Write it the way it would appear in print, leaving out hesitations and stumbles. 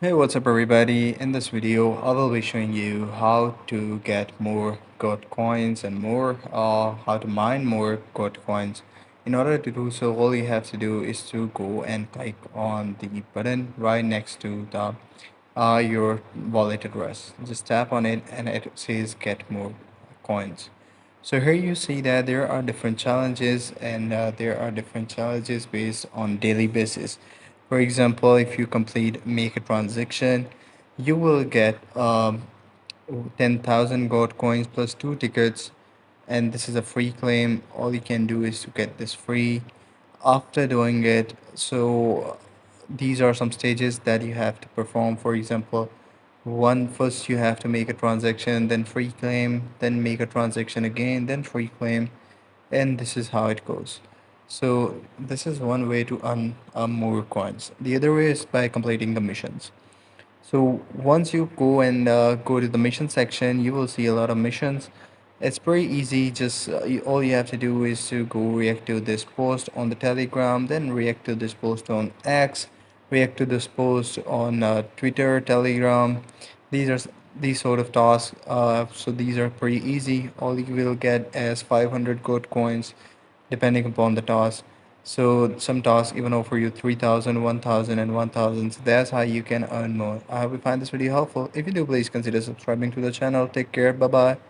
Hey, what's up everybody? In this video, I will be showing you how to get more gold coins and how to mine more gold coins. In order to do so, all you have to do is to go and click on the button right next to the your wallet address. Just tap on it and it says get more coins. So here you see that there are different challenges and there are different challenges based on daily basis. For example, if you make a transaction, you will get 10,000 gold coins plus two tickets, and this is a free claim. All you can do is to get this free after doing it. So these are some stages that you have to perform. For example, one first you have to make a transaction, then free claim, then make a transaction again, then free claim, and this is how it goes. So this is one way to earn more coins. The other way is by completing the missions. So once you go and go to the mission section, you will see a lot of missions. It's pretty easy. Just all you have to do is to go react to this post on the Telegram, then react to this post on X, react to this post on Twitter, Telegram. These are these sort of tasks. So these are pretty easy. All you will get is 500 gold coins, depending upon the task. So some tasks even offer you 3,000, 1,000, and 1,000. So that's how you can earn more. I hope you find this video helpful. If you do, please consider subscribing to the channel. Take care. Bye bye.